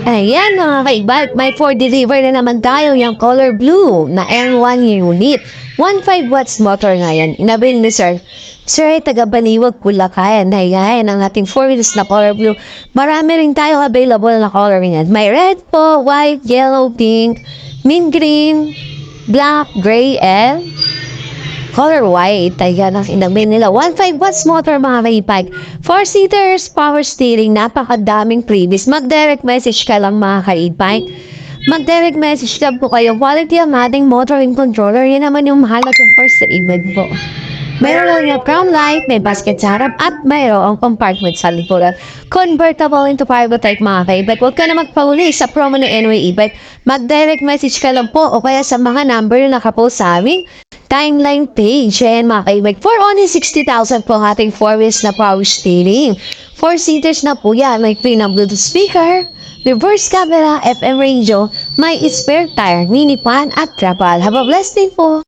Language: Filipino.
Ayan mga kaibag, may for deliver na naman tayo yung color blue na N1 unit. 1.5 watts motor nga yan. Inabil ni Sir. Sir ay taga-Baliwag, Bulacan. Ayan, ang ating 4 wheels na color blue. Marami rin tayo available na color yan. May red po, white, yellow, pink, mint green, black, gray, and color white. Ayan ang inamin nila. 1.5 watts motor mga kaipag. 4-seaters, power steering, napakadaming previous. Mag-direct message ka lang mga kaipag. Mag-direct message lang po kayo. Quality ang ating motoring controller. Yan naman yung mahal at yung first aid po. Mayroon lang yung crown light, may basket sa harap, at mayroong compartment sa likuran. Convertible into private type mga kaibag. Huwag ka na magpahuli sa promo ng NY e-bike. Mag-direct message ka lang po o kaya sa mga number na nakapost sa aming timeline page. Ayan mga kaibag. For only 60,000 po ating 4 wheels na power steering. 4-seaters na po yan. May free na Bluetooth speaker, reverse camera, FM radio, may spare tire, mini pan at trapal. Have a blessed day po!